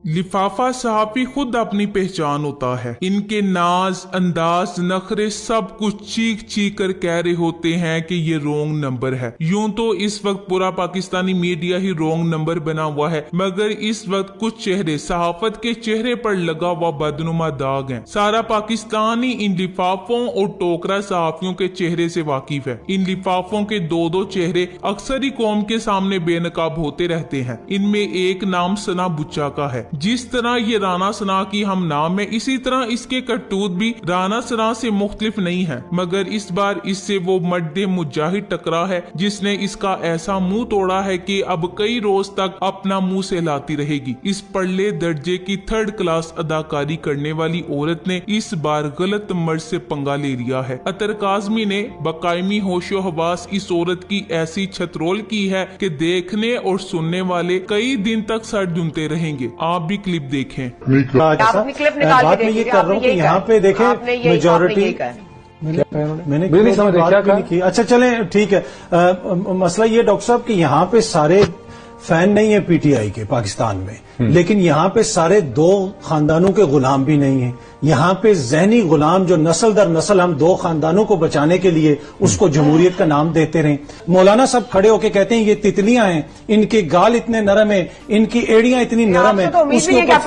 लिफाफा सहाफी खुद अपनी पहचान होता है। इनके नाज, अंदाज, नखरे सब कुछ चीख चीख कर कह रहे होते हैं कि ये रॉन्ग नंबर है। यूं तो इस वक्त पूरा पाकिस्तानी मीडिया ही रॉन्ग नंबर बना हुआ है, मगर इस वक्त कुछ चेहरे, सहाफत के चेहरे पर लगा हुआ बदनुमा दाग है। सारा पाकिस्तान ही इन लिफाफों और टोकरा सहाफियों के चेहरे से वाकिफ है। इन लिफाफों के दो दो चेहरे अक्सर ही कौम के सामने बेनकाब होते रहते हैं। इनमें एक नाम सना बुच्चा का है। जिस तरह ये राना सना की हम नाम है, इसी तरह इसके करतूत भी राना सना से मुख्तलिफ नहीं है, मगर इस बार इससे वो मर्दे मुजाहिद टकरा है जिसने इसका ऐसा मुंह तोड़ा है कि अब कई रोज तक अपना मुंह सहलाती रहेगी। इस पड़ले दर्जे की थर्ड क्लास अदाकारी करने वाली औरत ने इस बार गलत मर्द से पंगा ले लिया है। अतर काज़मी ने बकायमी होशो हवास इस औरत की ऐसी छतरोल की है कि देखने और सुनने वाले कई दिन तक सर ढूंढते रहेंगे। आप भी क्लिप देखें। बात मैं ये कर रहा हूँ कि यहाँ पे देखें मेजॉरिटी मैंने नहीं समझ नहीं की। अच्छा चले ठीक है। मसला ये डॉक्टर साहब कि यहाँ पे सारे फैन नहीं है पीटीआई के पाकिस्तान में, लेकिन यहाँ पे सारे दो खानदानों के गुलाम भी नहीं है। यहाँ पे जहनी गुलाम जो नस्ल दर नस्ल हम दो खानदानों को बचाने के लिए उसको जमहूरियत का नाम देते रहे। मौलाना साहब खड़े होके कहते हैं ये तितलियां हैं, इनके गाल इतने नरम है, इनकी एड़ियां इतनी नरम है, उसके ऊपर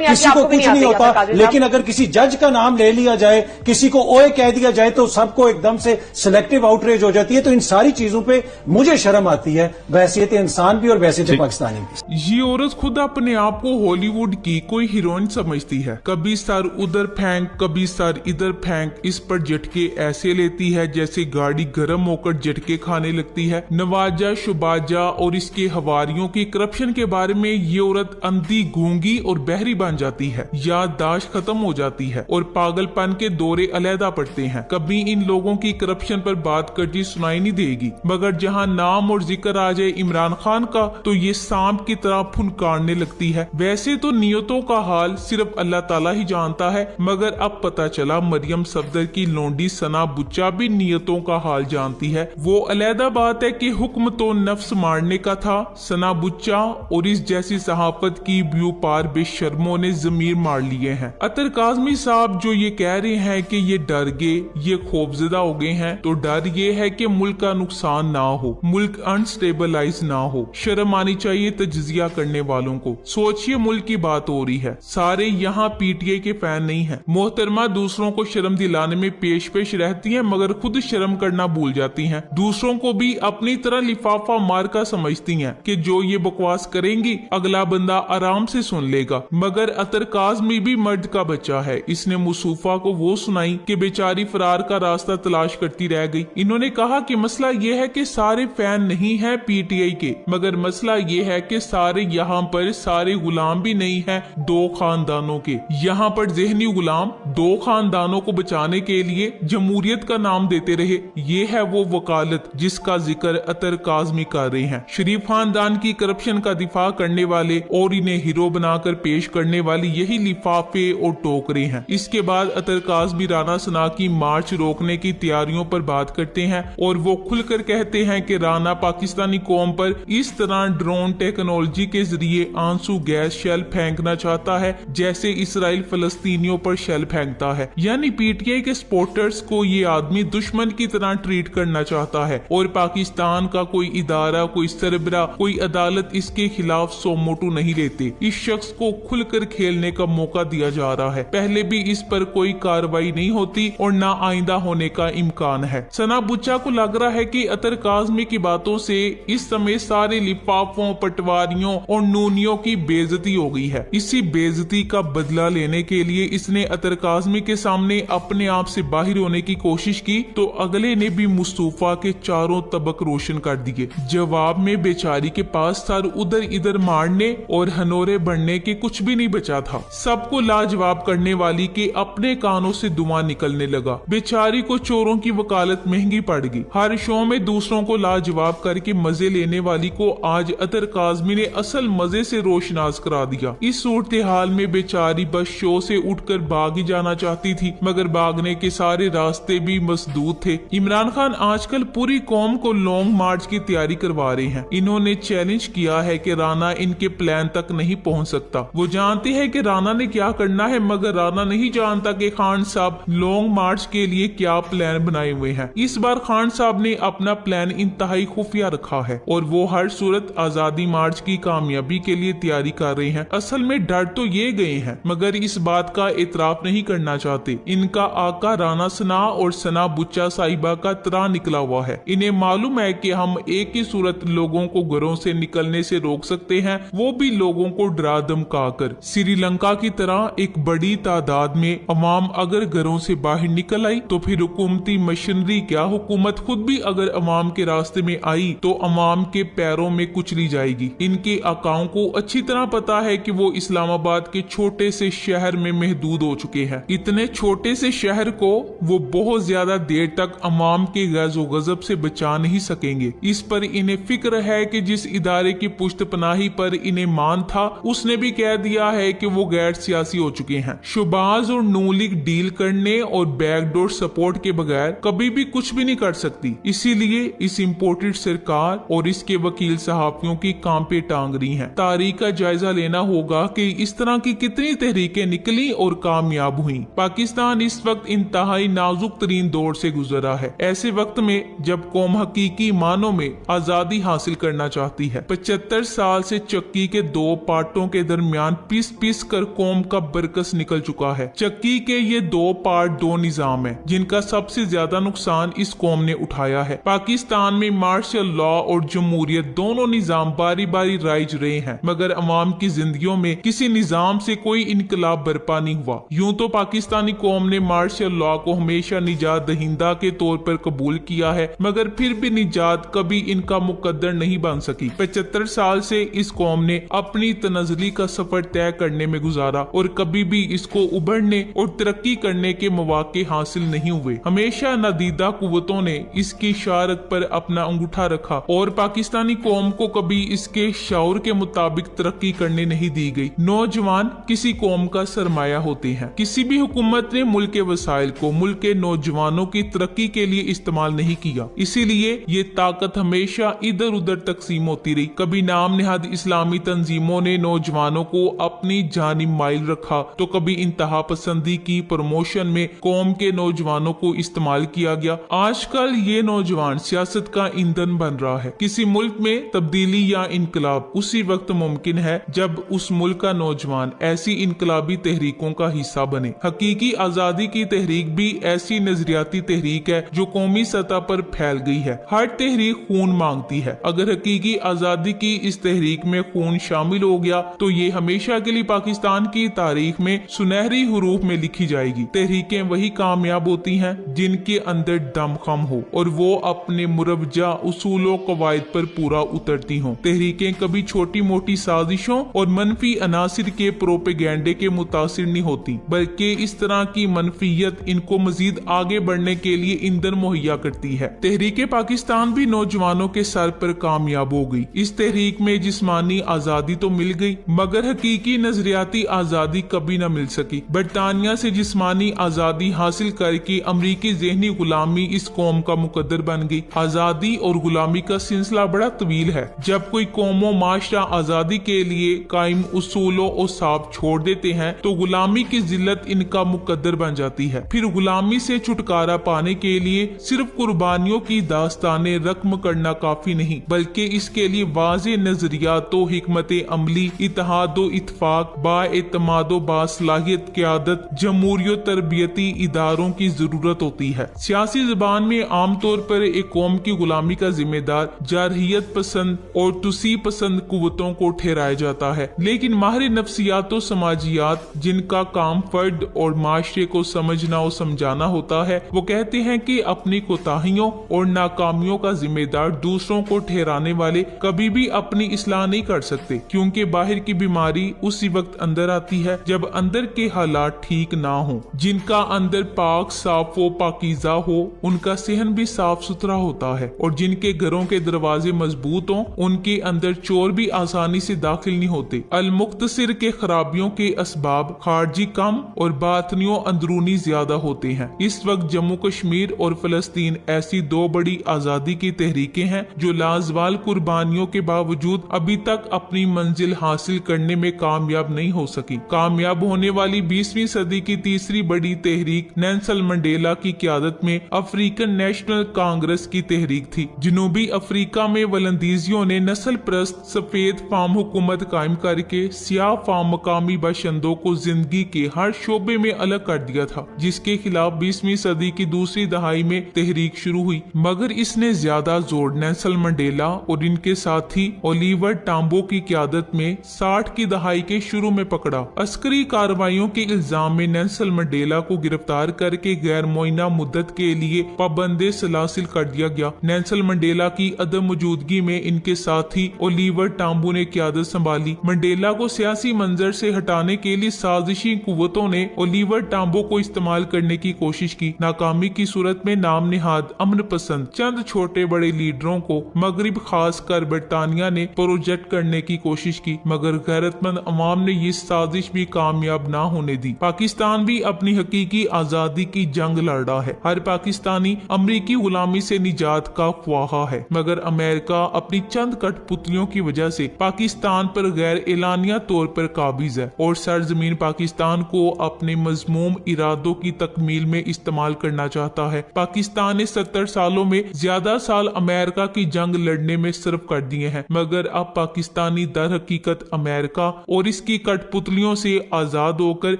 किसी को कुछ नहीं होता। लेकिन अगर किसी जज का नाम ले लिया जाए, किसी को ओए कह दिया जाए तो सबको एकदम से सिलेक्टिव आउटरीच हो जाती है। तो इन सारी चीजों पे मुझे शर्म आती है, वैसियत इंसान भी और वैसियत पाकिस्तानी भी। ये औरत खुद अपने आप को हॉलीवुड की कोई हीरोइन समझती है। कभी सर उधर फेंक, कभी सर इधर फेंक, इस पर झटके ऐसे लेती है जैसे गाड़ी गर्म होकर झटके खाने लगती है। नवाजा, शुबाजा और इसके हवारियों की करप्शन के बारे में ये औरत अंधी, गूंगी और बहरी बन जाती है। याददाश्त खत्म हो जाती है और पागलपन के दौरे अलहदा पड़ते हैं। कभी इन लोगों की करप्शन पर बात करती सुनाई नहीं देगी, मगर जहाँ नाम और जिक्र आ जाए इमरान खान का तो ये सांप की तरह फुनकारने लगती है। वैसे तो नियतों का हाल सिर्फ अल्लाह ताला ही जानता है, मगर अब पता चला मरियम सफदर की लोंडी सना बुच्चा भी नियतों का हाल जानती है। वो अलहदा बात है कि हुक्म तो नफ्स मारने का था, सना बुच्चा और इस जैसी सहाफत की ब्यू पार बेशर्मों ने जमीर मार लिए हैं। अतर काज़मी साहब जो ये कह रहे हैं कि ये डर गए, ये खौफजदा हो गए हैं, तो डर ये है कि मुल्क का नुकसान ना हो, मुल्क अनस्टेबलाइज ना हो। शर्म आनी चाहिए तजजिया करने वालों को। सोचिए मुल्क की बात हो रही है, सारे यहाँ पीटीआई के फैन नहीं है। मोहतरमा दूसरों को शर्म दिलाने में पेश पेश रहती है, मगर खुद शर्म करना भूल जाती हैं। दूसरों को भी अपनी तरह लिफाफा मार का समझती हैं कि जो ये बकवास करेंगी अगला बंदा आराम से सुन लेगा। मगर अतर काज़मी भी मर्द का बच्चा है। इसने मुसूफा को वो सुनाई कि बेचारी फरार का रास्ता तलाश करती रह गई। इन्होंने कहा कि मसला ये है कि सारे फैन नहीं है पीटीआई के, मगर मसला ये है कि सारे यहाँ पर सारे गुलाम भी नहीं है दो खानदानों के। यहाँ पर जहनी गुलाम दो खानदानों को बचाने के लिए जमहूरियत का नाम देते रहे। ये है वो वकालत जिसका जिक्र अतर काज़मी कर रहे हैं। शरीफ खानदान की करप्शन का दिफा करने वाले और इन्हें हीरो बनाकर पेश करने वाली यही लिफाफे और टोकरे हैं। इसके बाद अतर काज़मी राना सना की मार्च रोकने की तैयारियों पर बात करते हैं और वो खुलकर कहते हैं कि राना पाकिस्तानी कौम पर इस तरह ड्रोन टेक्नोलॉजी के जरिए आंसू गैस शेल फेंकना चाहता है जैसे इसराइल फलस्तीनियों पर शेल फेंकता है। यानी पीटीआई के सपोर्टर्स को ये आदमी दुश्मन की तरह ट्रीट करना चाहता है और पाकिस्तान का कोई इदारा, कोई सरबरा, कोई अदालत इसके खिलाफ सोमोटू नहीं लेते। इस शख्स को खुलकर खेलने का मौका दिया जा रहा है। पहले भी इस पर कोई कार्रवाई नहीं होती और ना आइंदा होने का इम्कान है। सना बुच्चा को लग रहा है कि अतर काज़मी की बातों से इस समय सारे लिफाफों, पटवारियों और नूनियों की बेइज्जती हो गई है। इसी बेइज्जती का बदला लेने के लिए इसने अतर काज़मी के सामने अपने आप से बाहर होने की कोशिश की तो अगले ने भी मुस्तफा के चारों तबक रोशन कर दिए। जवाब में बेचारी के पास सर उधर इधर मारने और हनोरे बढ़ने के कुछ भी नहीं बचा था। सबको लाजवाब करने वाली के अपने कानों से धुआं निकलने लगा। बेचारी को चोरों की वकालत महंगी पड़ गई। हर शो में दूसरों को लाजवाब करके मजे लेने वाली को आज अतर काज़मी ने असल मजे से रोशनास करा दिया। इस सूरत हाल में बेचारी बस शो से उठकर भाग ही जाना चाहती थी, मगर भागने के सारे रास्ते भी मसदूद थे। इमरान खान आजकल पूरी कौम को लॉन्ग मार्च की तैयारी करवा रहे हैं। इन्होंने चैलेंज किया है कि राना इनके प्लान तक नहीं पहुंच सकता। वो जानते हैं कि राना ने क्या करना है, मगर राना नहीं जानता कि खान साहब लॉन्ग मार्च के लिए क्या प्लान बनाए हुए हैं। इस बार खान साहब ने अपना प्लान इंतहाई खुफिया रखा है और वो हर सूरत आजादी मार्च की कामयाबी के लिए तैयारी कर रहे हैं। असल में डर तो ये गए हैं, मगर इस बात का इतराफ नहीं करना चाहते। इनका आका राना सना और सना बुच्चा साहिबा का तरा निकला हुआ है। इन्हें मालूम है कि हम एक ही सूरत लोगों को घरों से निकलने से रोक सकते हैं, वो भी लोगों को डरा धमका कर। श्रीलंका की तरह एक बड़ी तादाद में अवाम अगर घरों से बाहर निकल आई तो फिर हुकूमती मशीनरी क्या, हुकूमत खुद भी अगर अवाम के रास्ते में आई तो अवाम के पैरों में कुचली जाएगी। इनके आकाओं को अच्छी तरह पता है कि वो इस्लामाबाद के छोटे से शहर में महदूद हो चुके हैं। इतने छोटे से शहर को वो बहुत ज्यादा देर तक अवाम के गज़ो गज़ब से बचा नहीं सकेंगे। इस पर इन्हें फिक्र है कि जिस इदारे की पुश्त पनाही पर इन्हें मान था, उसने भी कह दिया है कि वो गैर सियासी हो चुके हैं। शहबाज और नून लीग डील करने और बैकडोर सपोर्ट के बगैर कभी भी कुछ भी नहीं कर सकती। इसीलिए इस इम्पोर्टेड सरकार और इसके वकील सहाफियों की काम पे टांग रही हैं। तारीख का जायजा लेना होगा कि इस तरह की कितनी तहरीकें निकली और कामयाब हुई। पाकिस्तान इस वक्त इंतहाई नाजुक तरीन दौर से गुजरा है। ऐसे वक्त में जब कौम हकीकी मानों में आजादी हासिल करना चाहती है। 75 साल से चक्की के दो पार्टों के दरमियान पीस पीस कर कौम का बरकस निकल चुका है। चक्की के ये दो पार्ट दो निजाम है, जिनका सबसे ज्यादा नुकसान इस कौम ने उठाया है। पाकिस्तान में मार्शल लॉ और जमहूरियत दोनों निजाम बारी बारी राइज रहे हैं, मगर अवाम की जिंदगियों में किसी निजाम से कोई इनकलाब बर्पा नहीं हुआ। यूं तो पाकिस्तानी कौम ने मार्शल लॉ को हमेशा निजात दहिंदा के तौर पर कबूल किया है, मगर फिर भी निजात कभी इनका मुकद्दर नहीं बन सकी। 75 साल से इस कौम ने अपनी तनज़ली का सफर तय करने में गुजारा और कभी भी इसको उभरने और तरक्की करने के मौके हासिल नहीं हुए। हमेशा नादीदा कुव्वतों ने इसकी शारक पर अपना अंगूठा रखा और पाकिस्तानी कौम को कभी इसके शौर के मुताबिक तरक्की करने नहीं दी गई। नौजवान किसी कौम का सरमाया होते हैं। किसी भी हुकूमत ने मुल्क के वसाइल को मुल्क के नौजवानों की तरक्की के लिए इस्तेमाल नहीं किया। इसीलिए ये ताकत हमेशा इधर उधर तकसीम होती रही। कभी नाम नेहाद इस्लामी तंजीमों ने नौजवानों को अपनी जानिब माइल रखा, तो कभी इंतहा पसंदी की प्रमोशन में कौम के नौजवानों को इस्तेमाल किया गया। आजकल ये नौजवान सियासत का ईंधन बन रहा है। किसी मुल्क में तब्दीली या इनकलाब उसी वक्त मुमकिन है जब उस मुल्क का नौजवान ऐसी इनकलाबी तहरीकों का हिस्सा बने। हकीकी आजादी की तहरीक भी ऐसी नजरियाती तहरीक है जो कौमी सतह पर फैल गई है। हर तहरीक खून मांगती है। अगर हकीकी आजादी की इस तहरीक में खून शामिल हो गया तो ये हमेशा के लिए पाकिस्तान की तारीख में सुनहरी हुरूफ में लिखी जाएगी। तहरीकें वही कामयाब होती हैं जिनके अंदर दमखम हो और वो अपने मुरवजा उसूलों कवायद पर पूरा उतरती हों। तहरीकें कभी छोटी मोटी साजिशों और मनफी अनासिर के प्रोपेगेंडे के मुतासिर नहीं होती, बल्कि इस तरह की मनफियत इनको मजीद आगे बढ़ने के लिए ईंधन मुहैया करती है। तहरीक पाकिस्तान भी नौजवानों के सर पर कामयाब हो गई। इस तहरीक में जिस्मानी आजादी तो मिल गई, मगर हकीकी नजरियाती आजादी कभी न मिल सकी। बरतानिया से जिस्मानी आजादी हासिल करके अमरीकी ज़हनी गुलामी इस कौम का मुकद्दर बन गई। आजादी और गुलामी का सिलसिला बड़ा तवील है। जब कोई कौमों माशरा आजादी के लिए कायम उसूलों और साब छोड़ देते हैं तो गुलामी की जिल्लत इनका मुकद्दर बन जाती है। फिर गुलामी से छुटकारा पाने के लिए सिर्फ कुर्बानियों की दास्तानें रकम करना काफी नहीं, बल्कि इसके लिए वाज़े नजरियातो हिकमत अमली, इत्तेहादो इत्तफाक, बाएतमादो बासलाहियत क़यादत, जमहूरियो तरबियती इदारों की जरूरत होती है। सियासी ज़बान में आमतौर पर एक कौम की गुलामी का जिम्मेदार जारहियत पसंद और तुसी पसंद कुव्वतों को ठहराया जाता है, लेकिन माहिर नफ्सियात और समाजियात जिनका काम फर्द और माशरे को समझना और समझाना होता है, वो कहते हैं कि अपनी कोताहियों और नाकामियों का जिम्मेदार दूसरों को ठहराने वाले कभी भी अपनी इस्लाह नहीं कर सकते, क्योंकि बाहर की बीमारी उसी वक्त अंदर आती है जब अंदर के हालात ठीक ना हो। जिनका अंदर पाक साफ व पाकीज़ा हो उनका सेहन भी साफ साफ सुथरा होता है और जिनके घरों के दरवाजे मजबूत हों उनके अंदर चोर भी आसानी से दाखिल नहीं होते। अल-मुख्तसिर के खराबियों के असबाब खारजी कम और बातनियों अंदरूनी ज्यादा होते हैं। इस वक्त जम्मू कश्मीर और फलस्तीन ऐसी दो बड़ी आजादी की तहरीकें हैं जो लाजवाल कुर्बानियों के बावजूद अभी तक अपनी मंजिल हासिल करने में कामयाब नहीं हो सकी। कामयाब होने वाली 20वीं सदी की तीसरी बड़ी तहरीक नेल्सन मंडेला की क़यादत में अफ्रीकन नेशनल कांग्रेस की तहरीक थी। जनूबी अफ्रीका में वलंदीजियों ने नस्ल प्रस्त सफेद फार्म हुकूमत कायम करके सियाह फार्म मकामी बाशिंदों को जिंदगी के हर शोबे में अलग कर दिया था, जिसके खिलाफ 20वीं सदी की दूसरी दहाई में तहरीक शुरू हुई। मगर इसने ज्यादा जोर नेल्सन मंडेला और इनके साथी ओलिवर टाम्बो की क़यादत में 60 की दहाई के शुरू में पकड़ा। अस्करी कार्रवाइयों के इल्जाम में नेल्सन मंडेला को गिरफ्तार करके गैर मुअय्यना मुद्दत के लिए पाबंदे सलासिल कर दिया गया। नेल्सन मंडेला की अदम मौजूदगी में इनके साथी ओलिवर टाम्बो ने क़यादत संभाली। मंडेला को सियासी मंजर से हटाने के लिए साजिशी कुव्वतों ने ओलिवर टाम्बो को इस्तेमाल करने की कोशिश की। नाकामी की सूरत में नाम निहाद अमन पसंद चंद छोटे बड़े लीडरों को मगरिब खासकर बरतानिया ने प्रोजेक्ट करने की कोशिश की, मगर गैरतमंद अवाम ने ये साजिश भी कामयाब ना होने दी। पाकिस्तान भी अपनी हकीकी आजादी की जंग लड़ रहा है। हर पाकिस्तानी अमरीकी गुलामी से निजात का ख्वाहा है, मगर अमेरिका अपनी चंद कठपुतलियों की वजह से पाकिस्तान पर गैर एलानिया तौर पर काबिज है और सरजमीन पाकिस्तान को अपने मजमूम इरादों की तकमील में इस्तेमाल करना चाहता है। पाकिस्तान ने 70 सालों में ज्यादा साल अमेरिका की जंग लड़ने में सिर्फ कर दिए हैं, मगर अब पाकिस्तानी दर हकीकत अमेरिका और इसकी कठपुतलियों से आजाद होकर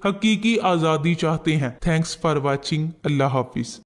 हकीकी आजादी चाहते हैं। Thanks for watching. Allah Hafiz.